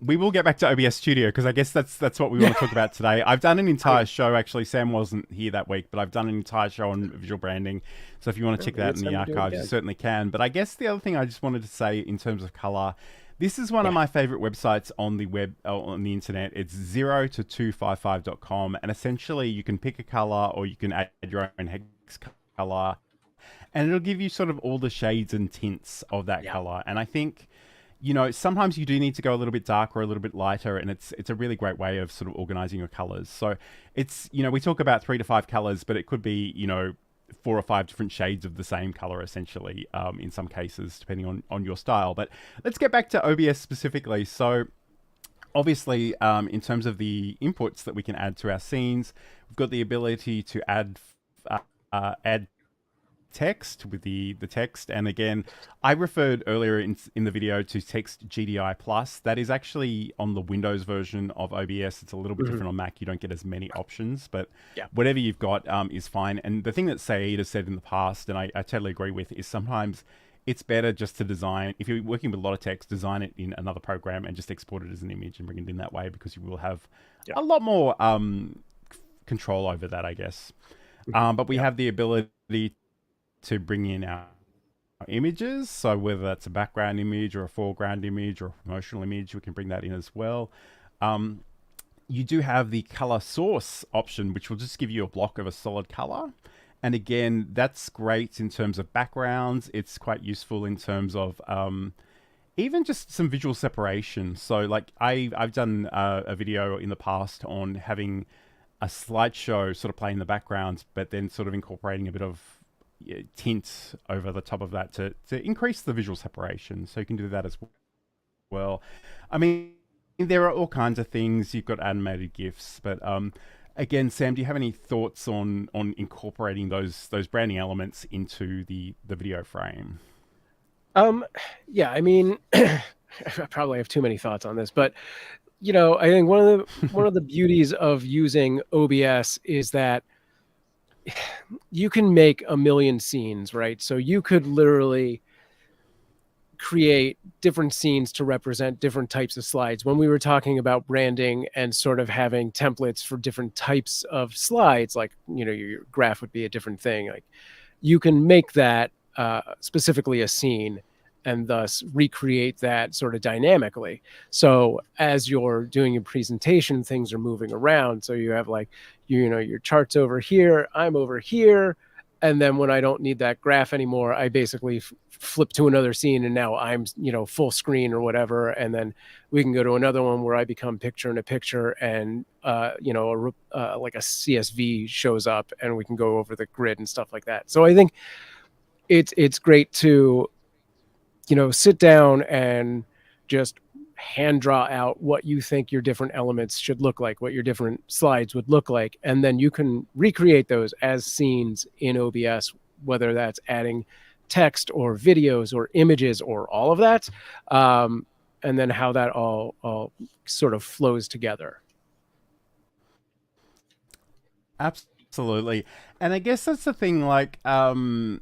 we will get back to OBS Studio because I guess that's what we want to talk about today. I've done an entire show. Actually, Sam wasn't here that week, but I've done an entire show on visual branding. So if you want to check that out in the archives, you certainly can. But I guess the other thing I just wanted to say in terms of color, this is one of my favorite websites on the web, on the internet. It's 0to255.com, and essentially you can pick a color or you can add your own hex color, and it'll give you sort of all the shades and tints of that color. And I think, you know, sometimes you do need to go a little bit darker or a little bit lighter, and it's a really great way of sort of organizing your colors. So it's, you know, we talk about 3 to 5 colors, but it could be, you know, 4 or 5 different shades of the same color, essentially, in some cases, depending on your style. But let's get back to OBS specifically. So obviously, in terms of the inputs that we can add to our scenes, we've got the ability to add text with the text. And again, I referred earlier in the video to Text GDI Plus. That is actually on the Windows version of OBS. It's a little bit different on Mac. You don't get as many options, but whatever you've got is fine. And the thing that Saeed has said in the past, and I totally agree with, is sometimes it's better just to design, if you're working with a lot of text, design it in another program and just export it as an image and bring it in that way, because you will have a lot more control over that, I guess. But we have the ability to bring in our images. So whether that's a background image or a foreground image or a promotional image, we can bring that in as well. You do have the color source option, which will just give you a block of a solid color. And again, that's great in terms of backgrounds. It's quite useful in terms of even just some visual separation. So like I've done a video in the past on having a slideshow sort of play in the background, but then sort of incorporating a bit of tint over the top of that to increase the visual separation. So you can do that as well. I mean, there are all kinds of things. You've got animated GIFs, but again, Sam, do you have any thoughts on incorporating those branding elements into the video frame? Yeah, I mean, I probably have too many thoughts on this, but you know, I think one of the beauties of using OBS is that you can make a million scenes, right? So you could literally create different scenes to represent different types of slides. When we were talking about branding and sort of having templates for different types of slides, like, you know, your graph would be a different thing. Like, you can make that specifically a scene and thus recreate that sort of dynamically. So as you're doing your presentation, things are moving around. So you have like, you know, your charts over here, I'm over here. And then when I don't need that graph anymore, I basically flip to another scene and now I'm, you know, full screen or whatever. And then we can go to another one where I become picture in a picture and, you know, like a CSV shows up and we can go over the grid and stuff like that. So I think it's great to, you know, sit down and just hand draw out what you think your different elements should look like, what your different slides would look like. And then you can recreate those as scenes in OBS, whether that's adding text or videos or images or all of that. And then how that all sort of flows together. Absolutely. And I guess that's the thing, like, and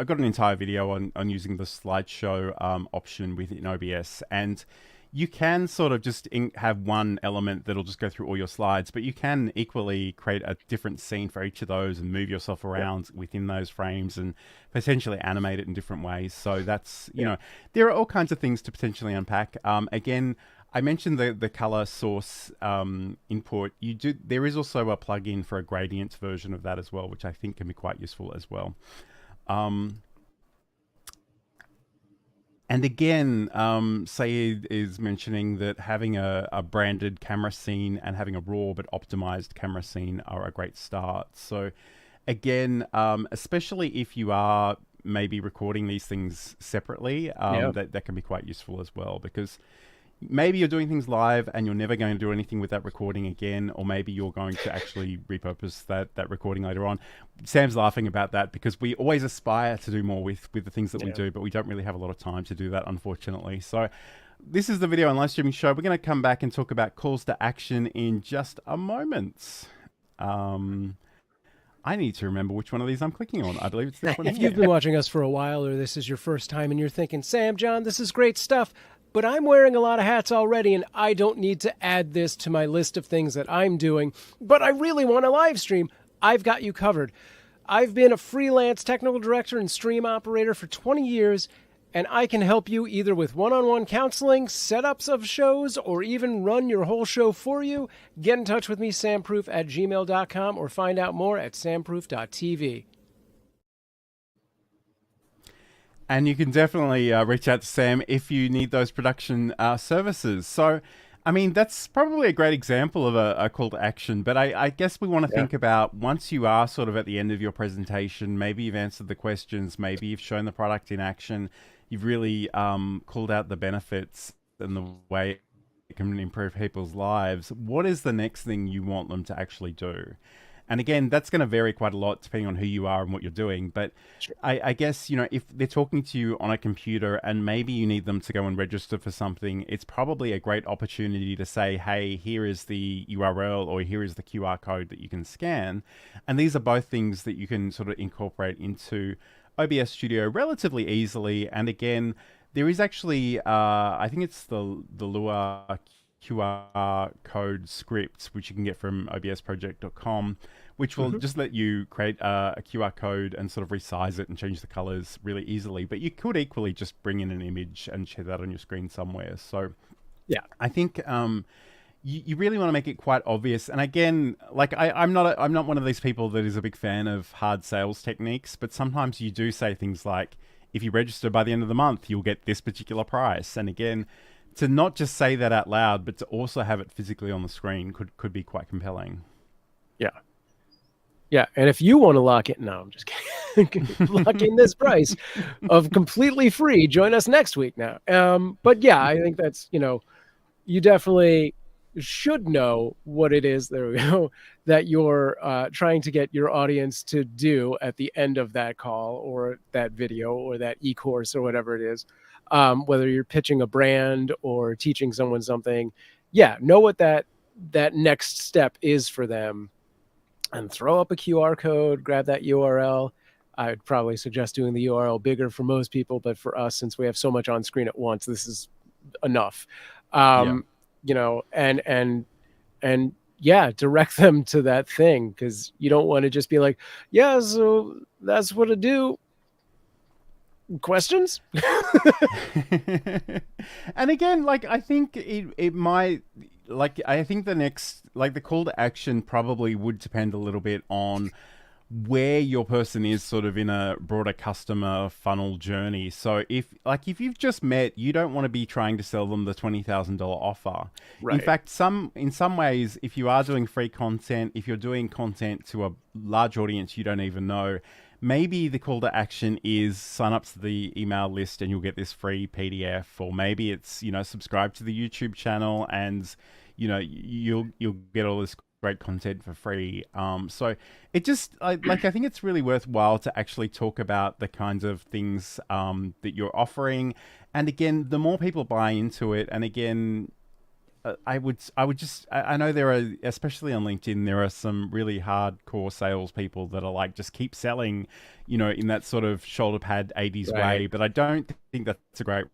I've got an entire video on using the slideshow option within OBS, and you can sort of just have one element that'll just go through all your slides, but you can equally create a different scene for each of those and move yourself around within those frames and potentially animate it in different ways. So that's, you know, there are all kinds of things to potentially unpack. Again, I mentioned the color source input. There is also a plugin for a gradient version of that as well, which I think can be quite useful as well. And again, Saeed is mentioning that having a branded camera scene and having a raw but optimized camera scene are a great start. So again, especially if you are maybe recording these things separately, that can be quite useful as well, because maybe you're doing things live and you're never going to do anything with that recording again, or maybe you're going to actually repurpose that recording later on. Sam's laughing about that because we always aspire to do more with the things that we do, but we don't really have a lot of time to do that, unfortunately. So this is the video on Livestreaming Show. We're going to come back and talk about calls to action in just a moment. I need to remember which one of these I'm clicking on. I believe it's this one If here. you've been watching us for a while, or this is your first time and you're thinking, Sam, John, this is great stuff, but I'm wearing a lot of hats already and I don't need to add this to my list of things that I'm doing, but I really want to live stream, I've got you covered. I've been a freelance technical director and stream operator for 20 years, and I can help you either with one-on-one counseling, setups of shows, or even run your whole show for you. Get in touch with me, samproof@gmail.com, or find out more at samproof.tv. And you can definitely reach out to Sam if you need those production services. So, I mean, that's probably a great example of a call to action. But I guess we want to think about, once you are sort of at the end of your presentation, maybe you've answered the questions, maybe you've shown the product in action, you've really called out the benefits and the way it can improve people's lives. What is the next thing you want them to actually do? And again, that's going to vary quite a lot depending on who you are and what you're doing. But Sure. I guess, you know, if they're talking to you on a computer and maybe you need them to go and register for something, it's probably a great opportunity to say, hey, here is the URL or here is the QR code that you can scan. And these are both things that you can sort of incorporate into OBS Studio relatively easily. And again, there is actually, I think it's the Lua QR code script, which you can get from obsproject.com, which will just let you create a QR code and sort of resize it and change the colors really easily. But you could equally just bring in an image and share that on your screen somewhere. So Yeah. I think you really want to make it quite obvious. And again, like I'm not one of these people that is a big fan of hard sales techniques, but sometimes you do say things like, if you register by the end of the month, you'll get this particular price. And again, to not just say that out loud, but to also have it physically on the screen could be quite compelling. Yeah. Yeah. And if you want to lock it, no, I'm just kidding. Lock in this price of completely free. Join us next week now. But yeah, I think that's, you know, you definitely should know what it is, there we go, that you're trying to get your audience to do at the end of that call or that video or that e-course or whatever it is. Whether you're pitching a brand or teaching someone something, know what that next step is for them, and throw up a QR code, grab that URL. I'd probably suggest doing the URL bigger for most people, but for us, since we have so much on screen at once, this is enough. You know, and direct them to that thing, because you don't want to just be like, yeah, so that's what I do. Questions? And again, like, I think it might, like, I think the next, like, the call to action probably would depend a little bit on where your person is sort of in a broader customer funnel journey. So if you've just met, you don't want to be trying to sell them the $20,000 offer. Right. In fact, in some ways, if you are doing free content, if you're doing content to a large audience you don't even know, maybe the call to action is sign up to the email list and you'll get this free PDF, or maybe it's, you know, subscribe to the YouTube channel and, you know, you'll get all this great content for free. So it just, I think it's really worthwhile to actually talk about the kinds of things that you're offering. And again, the more people buy into it, and again, I know there are, especially on LinkedIn, there are some really hardcore salespeople that are like, just keep selling, you know, in that sort of shoulder pad 80s way. But I don't think that's a great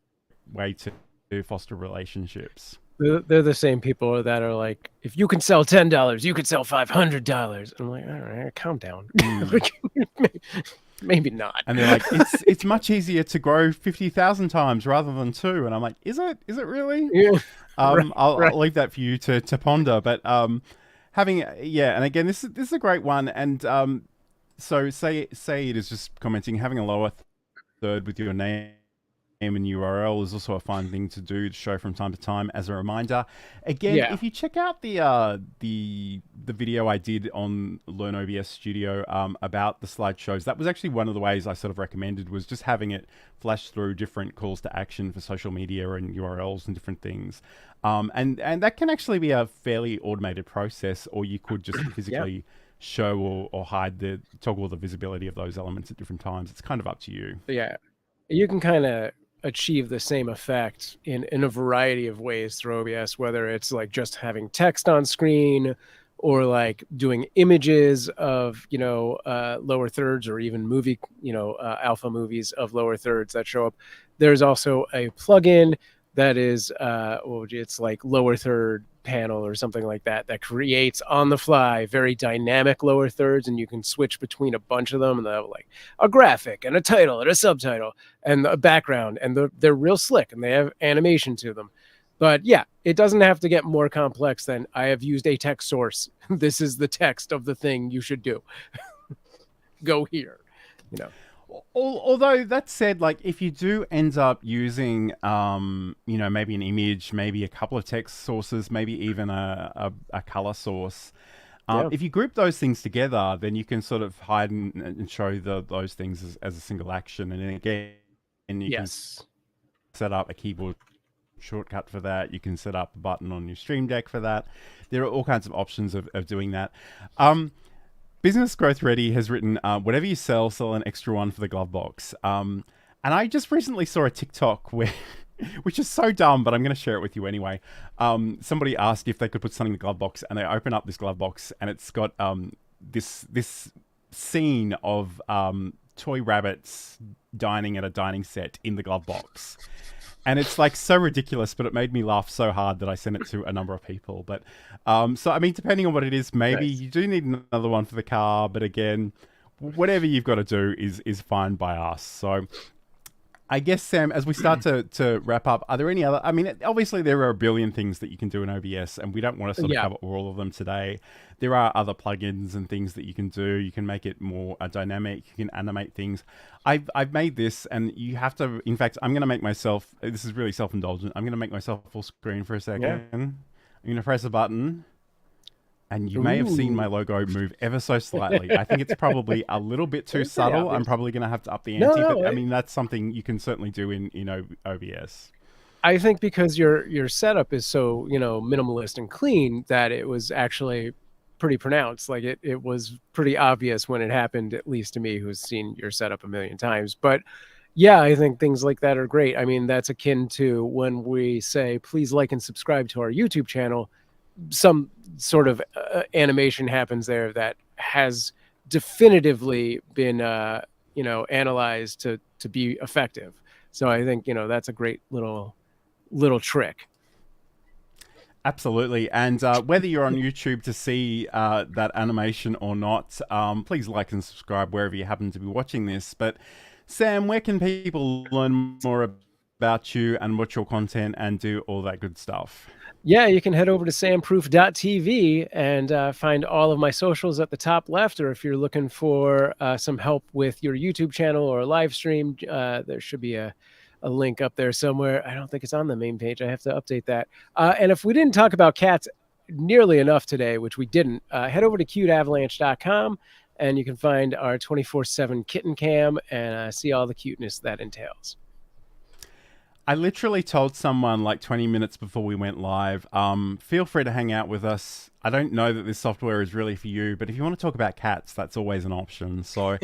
way to foster relationships. They're the same people that are like, if you can sell $10, you could sell $500. I'm like, all right, calm down. Maybe not. And they're like, it's much easier to grow 50,000 times rather than 2. And I'm like, is it really? Yeah. I'll leave that for you to ponder. But and again, this is a great one. And so say it is just commenting, having a lower third with your name and URL is also a fun thing to do, to show from time to time as a reminder. Again, if you check out the video I did on Learn OBS Studio about the slideshows, that was actually one of the ways I sort of recommended, was just having it flash through different calls to action for social media and URLs and different things. And that can actually be a fairly automated process, or you could just physically show or hide toggle the visibility of those elements at different times. It's kind of up to you. Yeah, you can kind of achieve the same effect in a variety of ways through OBS, whether it's like just having text on screen, or like doing images of, lower thirds, or even movie, alpha movies of lower thirds that show up. There's also a plugin that is, it's like lower third panel or something like that, that creates on the fly very dynamic lower thirds, and you can switch between a bunch of them, and they have like a graphic and a title and a subtitle and a background, and they're real slick and they have animation to them. But yeah, it doesn't have to get more complex than I have used a text source. This is the text of the thing you should do. Go here, Although that said, like if you do end up using, maybe an image, maybe a couple of text sources, maybe even a color source, if you group those things together, then you can sort of hide and show those things as a single action. And then again, you can set up a keyboard shortcut for that. You can set up a button on your Stream Deck for that. There are all kinds of options of doing that. Business Growth Ready has written, whatever you sell an extra one for the glove box. And I just recently saw a TikTok which is so dumb, but I'm going to share it with you anyway. Somebody asked if they could put something in the glove box, and they open up this glove box, and it's got this scene of toy rabbits dining at a dining set in the glove box. And it's like so ridiculous, but it made me laugh so hard that I sent it to a number of people. But so, I mean, depending on what it is, maybe you do need another one for the car. But again, whatever you've got to do is fine by us. So I guess, Sam, as we start to wrap up, are there any other... I mean, obviously there are a billion things that you can do in OBS, and we don't want to sort of cover all of them today. There are other plugins and things that you can do. You can make it more dynamic. You can animate things. I've made this, and you have to... In fact, I'm going to make myself... This is really self-indulgent. I'm going to make myself full screen for a second. Yeah. I'm going to press a button. And you may have seen my logo move ever so slightly. I think it's probably a little bit too subtle. I'm probably going to have to up the ante. But I mean, that's something you can certainly do in OBS. I think because your setup is so, minimalist and clean, that it was actually pretty pronounced. Like it was pretty obvious when it happened, at least to me, who's seen your setup a million times. But yeah, I think things like that are great. I mean, that's akin to when we say, please like and subscribe to our YouTube channel. Some sort of animation happens there that has definitively been, analyzed to be effective. So I think, that's a great little trick. Absolutely. And whether you're on YouTube to see that animation or not, please like and subscribe wherever you happen to be watching this. But Sam, where can people learn more about you and watch your content and do all that good stuff? Yeah, you can head over to samproof.tv and find all of my socials at the top left. Or if you're looking for some help with your YouTube channel or a live stream, there should be a link up there somewhere. I don't think it's on the main page. I have to update that. And if we didn't talk about cats nearly enough today, which we didn't, head over to cuteavalanche.com and you can find our 24/7 kitten cam and see all the cuteness that entails. I literally told someone like 20 minutes before we went live, feel free to hang out with us. I don't know that this software is really for you, but if you want to talk about cats, that's always an option. So,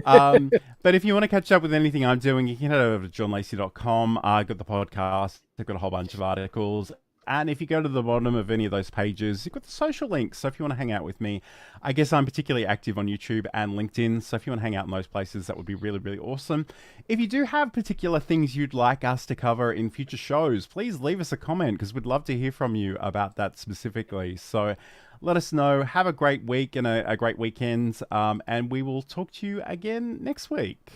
but if you want to catch up with anything I'm doing, you can head over to johnlacey.com. I've got the podcast. I've got a whole bunch of articles. And if you go to the bottom of any of those pages, you've got the social links. So if you want to hang out with me, I guess I'm particularly active on YouTube and LinkedIn. So if you want to hang out in those places, that would be really, really awesome. If you do have particular things you'd like us to cover in future shows, please leave us a comment because we'd love to hear from you about that specifically. So let us know. Have a great week and a great weekend. And we will talk to you again next week.